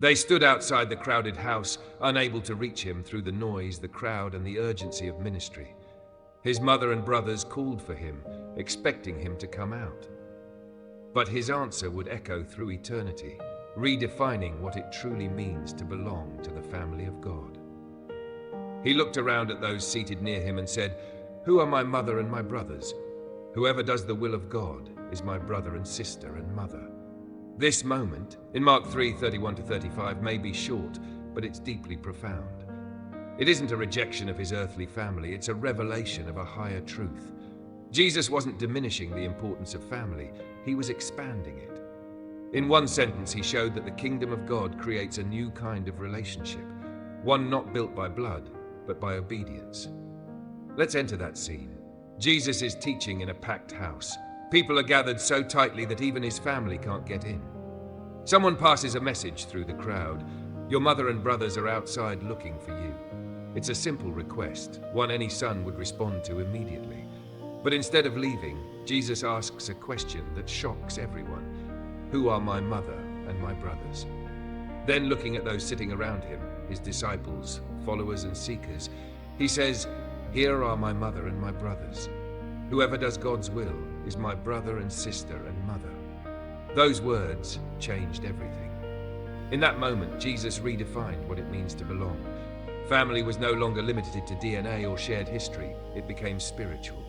They stood outside the crowded house, unable to reach him through the noise, the crowd, and the urgency of ministry. His mother and brothers called for him, expecting him to come out. But his answer would echo through eternity, redefining what it truly means to belong to the family of God. He looked around at those seated near him and said, "Who are my mother and my brothers? Whoever does the will of God is my brother and sister and mother." This moment, in Mark 3:31-35, may be short, but it's deeply profound. It isn't a rejection of his earthly family, it's a revelation of a higher truth. Jesus wasn't diminishing the importance of family, he was expanding it. In one sentence, he showed that the kingdom of God creates a new kind of relationship, one not built by blood, but by obedience. Let's enter that scene. Jesus is teaching in a packed house. People are gathered so tightly that even his family can't get in. Someone passes a message through the crowd. Your mother and brothers are outside looking for you. It's a simple request, one any son would respond to immediately. But instead of leaving, Jesus asks a question that shocks everyone. Who are my mother and my brothers? Then, looking at those sitting around him, his disciples, followers and seekers, he says, "Here are my mother and my brothers. Whoever does God's will is my brother and sister and mother." Those words changed everything. In that moment, Jesus redefined what it means to belong. Family was no longer limited to DNA or shared history, it became spiritual.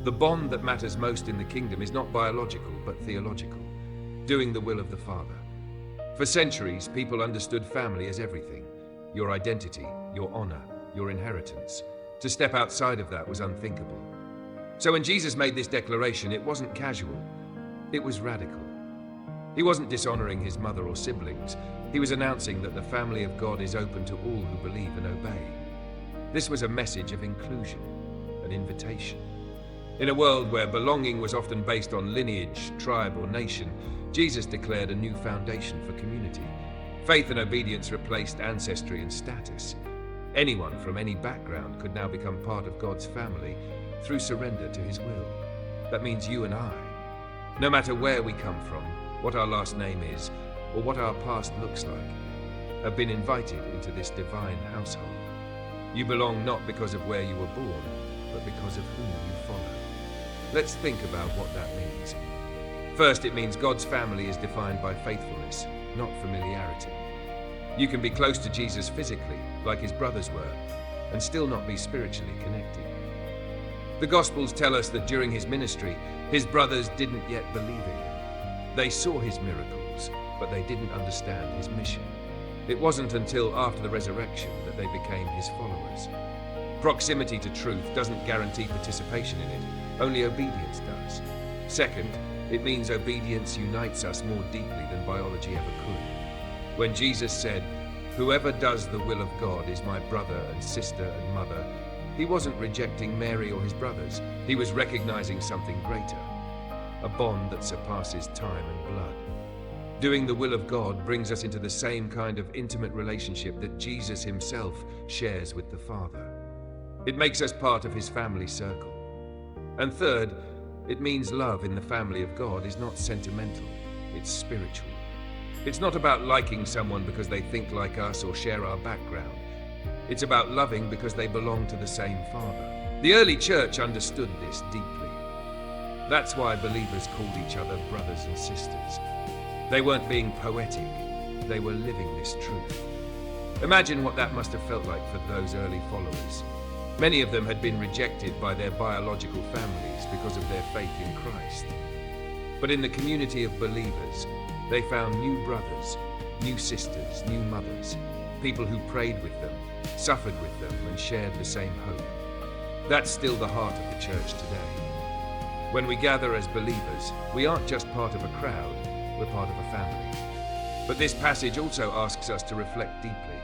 The bond that matters most in the kingdom is not biological, but theological, doing the will of the Father. For centuries, people understood family as everything, your identity, your honor, your inheritance. To step outside of that was unthinkable. So when Jesus made this declaration, it wasn't casual, it was radical. He wasn't dishonoring his mother or siblings. He was announcing that the family of God is open to all who believe and obey. This was a message of inclusion, an invitation. In a world where belonging was often based on lineage, tribe, or nation, Jesus declared a new foundation for community. Faith and obedience replaced ancestry and status. Anyone from any background could now become part of God's family through surrender to his will. That means you and I, no matter where we come from, what our last name is, or what our past looks like, have been invited into this divine household. You belong not because of where you were born, but because of whom you follow. Let's think about what that means. First, it means God's family is defined by faithfulness, not familiarity. You can be close to Jesus physically, like his brothers were, and still not be spiritually connected. The Gospels tell us that during his ministry, his brothers didn't yet believe in him. They saw his miracles, but they didn't understand his mission. It wasn't until after the resurrection that they became his followers. Proximity to truth doesn't guarantee participation in it, only obedience does. Second, it means obedience unites us more deeply than biology ever could. When Jesus said, "Whoever does the will of God is my brother and sister and mother," he wasn't rejecting Mary or his brothers. He was recognizing something greater, a bond that surpasses time and blood. Doing the will of God brings us into the same kind of intimate relationship that Jesus himself shares with the Father. It makes us part of his family circle. And third, it means love in the family of God is not sentimental, it's spiritual. It's not about liking someone because they think like us or share our background. It's about loving because they belong to the same Father. The early church understood this deeply. That's why believers called each other brothers and sisters. They weren't being poetic, they were living this truth. Imagine what that must have felt like for those early followers. Many of them had been rejected by their biological families because of their faith in Christ. But in the community of believers, they found new brothers, new sisters, new mothers, people who prayed with them, suffered with them, and shared the same hope. That's still the heart of the church today. When we gather as believers, we aren't just part of a crowd, we're part of a family. But this passage also asks us to reflect deeply.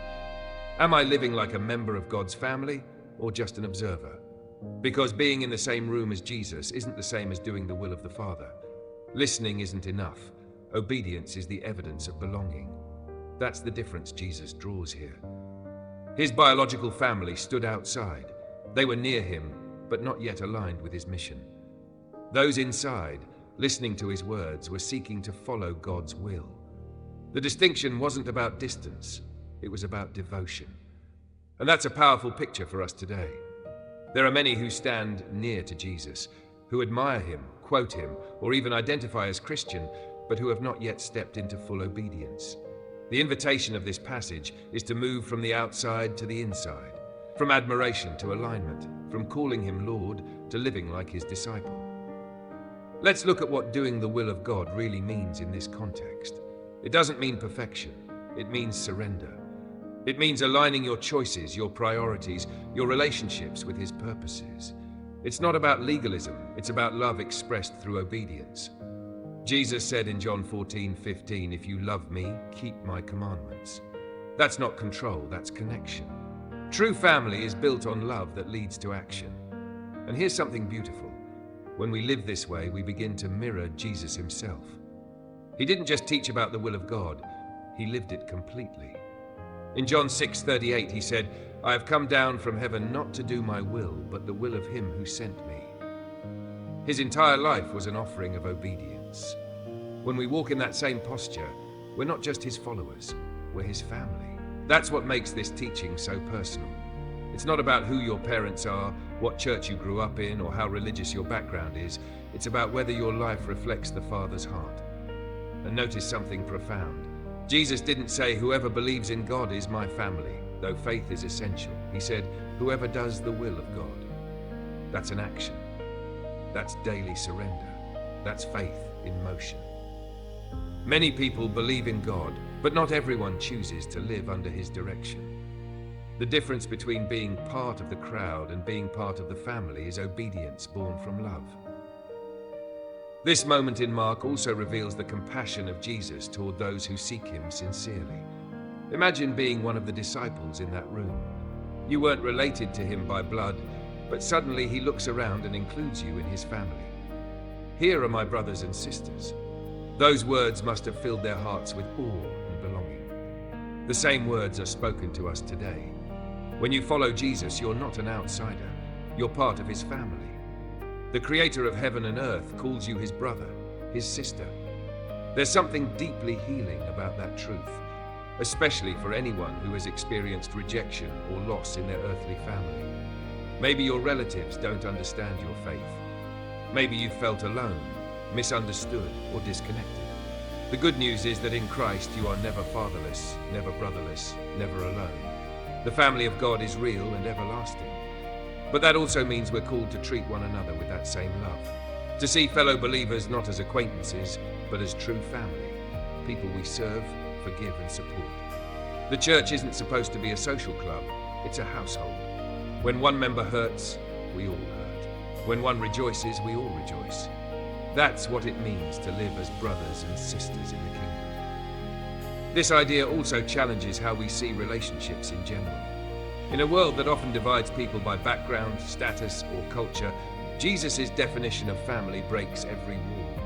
Am I living like a member of God's family, or just an observer? Because being in the same room as Jesus isn't the same as doing the will of the Father. Listening isn't enough. Obedience is the evidence of belonging. That's the difference Jesus draws here. His biological family stood outside. They were near him, but not yet aligned with his mission. Those inside, listening to his words, were seeking to follow God's will. The distinction wasn't about distance, it was about devotion. And that's a powerful picture for us today. There are many who stand near to Jesus, who admire him, quote him, or even identify as Christian, but who have not yet stepped into full obedience. The invitation of this passage is to move from the outside to the inside, from admiration to alignment, from calling him Lord to living like his disciple. Let's look at what doing the will of God really means in this context. It doesn't mean perfection, it means surrender. It means aligning your choices, your priorities, your relationships with his purposes. It's not about legalism, it's about love expressed through obedience. Jesus said in John 14:15, "If you love me, keep my commandments." That's not control, that's connection. True family is built on love that leads to action. And here's something beautiful. When we live this way, we begin to mirror Jesus himself. He didn't just teach about the will of God, he lived it completely. In John 6:38, he said, "I have come down from heaven not to do my will, but the will of him who sent me." His entire life was an offering of obedience. When we walk in that same posture, we're not just his followers, we're his family. That's what makes this teaching so personal. It's not about who your parents are, what church you grew up in, or how religious your background is. It's about whether your life reflects the Father's heart. And notice something profound. Jesus didn't say, "Whoever believes in God is my family," though faith is essential. He said, "Whoever does the will of God." That's an action. That's daily surrender. That's faith in motion. Many people believe in God, but not everyone chooses to live under his direction. The difference between being part of the crowd and being part of the family is obedience born from love. This moment in Mark also reveals the compassion of Jesus toward those who seek him sincerely. Imagine being one of the disciples in that room. You weren't related to him by blood, but suddenly he looks around and includes you in his family. "Here are my brothers and sisters." Those words must have filled their hearts with awe and belonging. The same words are spoken to us today. When you follow Jesus, you're not an outsider. You're part of his family. The creator of heaven and earth calls you his brother, his sister. There's something deeply healing about that truth, especially for anyone who has experienced rejection or loss in their earthly family. Maybe your relatives don't understand your faith. Maybe you felt alone, misunderstood, or disconnected. The good news is that in Christ you are never fatherless, never brotherless, never alone. The family of God is real and everlasting. But that also means we're called to treat one another with that same love. To see fellow believers not as acquaintances, but as true family, people we serve, forgive, and support. The church isn't supposed to be a social club, it's a household. When one member hurts, we all hurt. When one rejoices, we all rejoice. That's what it means to live as brothers and sisters in the kingdom. This idea also challenges how we see relationships in general. In a world that often divides people by background, status, or culture, Jesus' definition of family breaks every wall.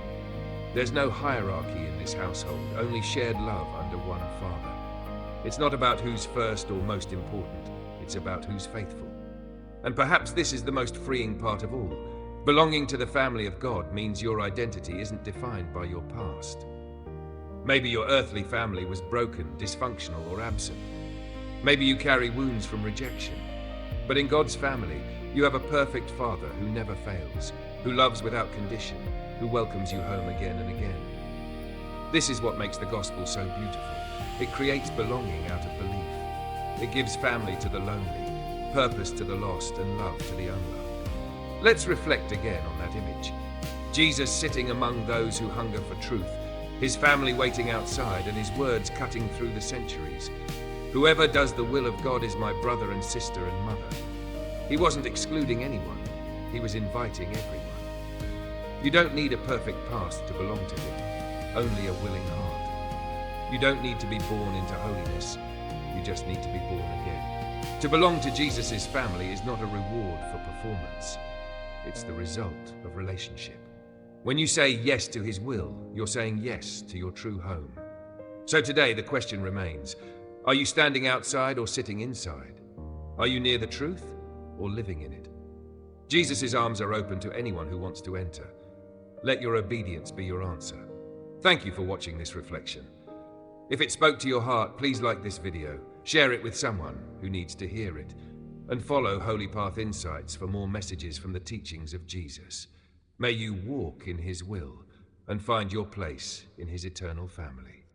There's no hierarchy in this household, only shared love under one Father. It's not about who's first or most important, it's about who's faithful. And perhaps this is the most freeing part of all. Belonging to the family of God means your identity isn't defined by your past. Maybe your earthly family was broken, dysfunctional, or absent. Maybe you carry wounds from rejection. But in God's family, you have a perfect Father who never fails, who loves without condition, who welcomes you home again and again. This is what makes the gospel so beautiful. It creates belonging out of belief. It gives family to the lonely, purpose to the lost, and love to the unloved. Let's reflect again on that image. Jesus sitting among those who hunger for truth, his family waiting outside, and his words cutting through the centuries. Whoever does the will of God is my brother and sister and mother. He wasn't excluding anyone, he was inviting everyone. You don't need a perfect past to belong to him, only a willing heart. You don't need to be born into holiness, you just need to be born again. To belong to Jesus' family is not a reward for performance, it's the result of relationship. When you say yes to his will, you're saying yes to your true home. So today the question remains, are you standing outside or sitting inside? Are you near the truth or living in it? Jesus' arms are open to anyone who wants to enter. Let your obedience be your answer. Thank you for watching this reflection. If it spoke to your heart, please like this video, share it with someone who needs to hear it, and follow Holy Path Insights for more messages from the teachings of Jesus. May you walk in his will and find your place in his eternal family.